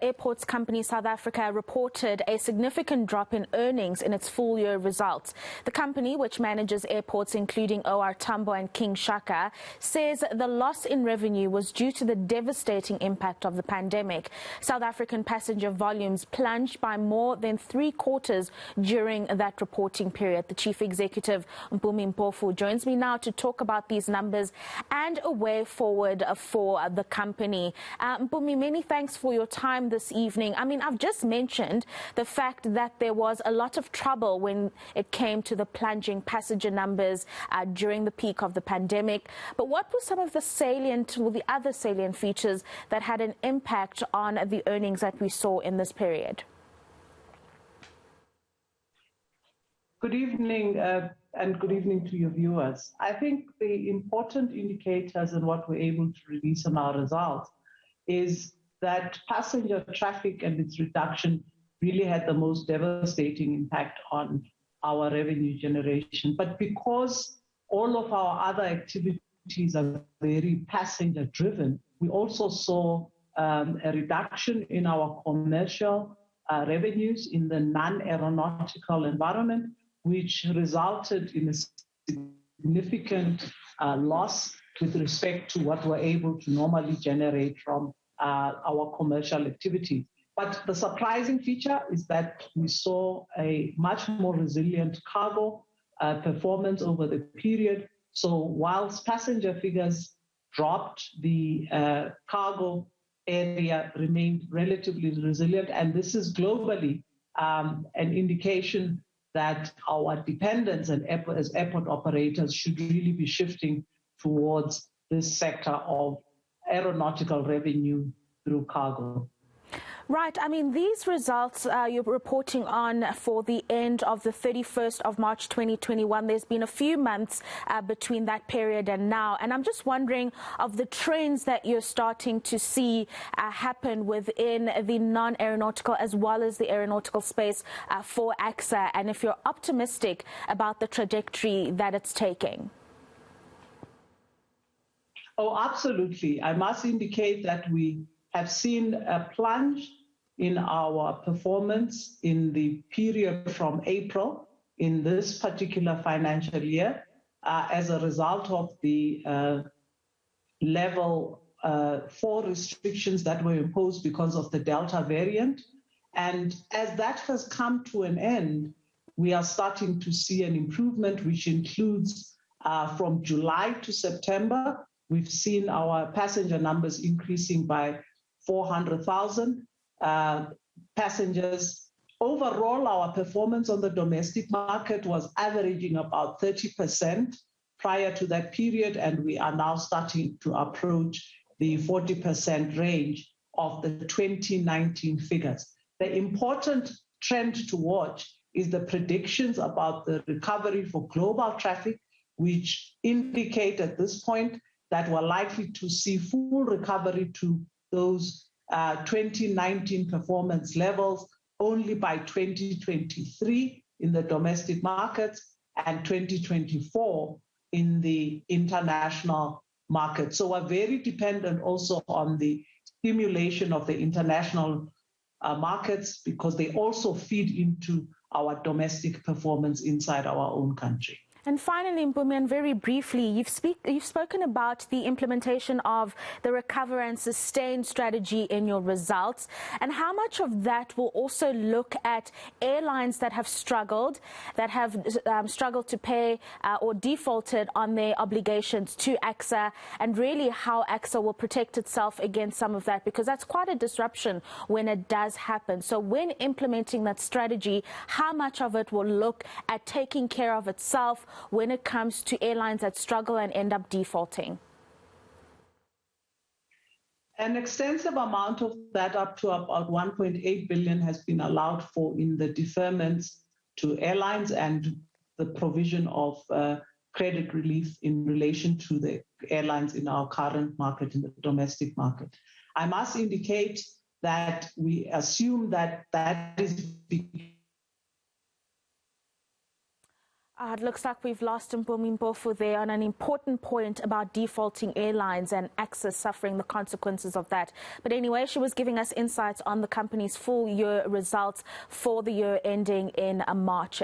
Airports company South Africa reported a significant drop in earnings in its full-year results. The company, which manages airports including OR Tambo and King Shaka, says the loss in revenue was due to the devastating impact of the pandemic. South African passenger volumes plunged by more than 3/4 during that reporting period. The Chief Executive, Mpumi Mpofu, joins me now to talk about these numbers and a way forward for the company. Mpumi, many thanks for your time this evening. I mean, I've just mentioned the fact that there was a lot of trouble when it came to the plunging passenger numbers during the peak of the pandemic. But what were some of the salient or the other salient features that had an impact on the earnings that we saw in this period? Good evening, and good evening to your viewers. I think the important indicators and what we're able to release on our results is that passenger traffic and its reduction really had the most devastating impact on our revenue generation. But because all of our other activities are very passenger driven, we also saw a reduction in our commercial revenues in the non-aeronautical environment, which resulted in a significant loss with respect to what we're able to normally generate from our commercial activity. But the surprising feature is that we saw a much more resilient cargo performance over the period. So whilst passenger figures dropped, the cargo area remained relatively resilient. And this is globally an indication that our dependence as airport operators should really be shifting towards this sector of aeronautical revenue through cargo. Right. I mean, these results you're reporting on for the end of the 31st of March 2021. There's been a few months between that period and now. And I'm just wondering of the trends that you're starting to see happen within the non-aeronautical as well as the aeronautical space for ACSA, and if you're optimistic about the trajectory that it's taking. Oh, absolutely. I must indicate that we have seen a plunge in our performance in the period from April in this particular financial year as a result of the level 4 restrictions that were imposed because of the Delta variant. And as that has come to an end, we are starting to see an improvement, which includes from July to September, we've seen our passenger numbers increasing by 400,000 passengers. Overall, our performance on the domestic market was averaging about 30% prior to that period, and we are now starting to approach the 40% range of the 2019 figures. The important trend to watch is the predictions about the recovery for global traffic, which indicate at this point that we're likely to see full recovery to those 2019 performance levels only by 2023 in the domestic markets and 2024 in the international market. So we're very dependent also on the stimulation of the international markets because they also feed into our domestic performance inside our own country. And finally, Mpumi, and very briefly, you've spoken about the implementation of the recover and sustain strategy in your results, and how much of that will also look at airlines that have struggled to pay or defaulted on their obligations to ACSA, and really how ACSA will protect itself against some of that, because that's quite a disruption when it does happen. So when implementing that strategy, how much of it will look at taking care of itself when it comes to airlines that struggle and end up defaulting? An extensive amount of that, up to about 1.8 billion, has been allowed for in the deferments to airlines and the provision of credit relief in relation to the airlines in our current market, in the domestic market. I must indicate that we assume that that is It looks like we've lost Mpumi Mpofu there on an important point about defaulting airlines and ACSA suffering the consequences of that. But anyway, she was giving us insights on the company's full year results for the year ending in March.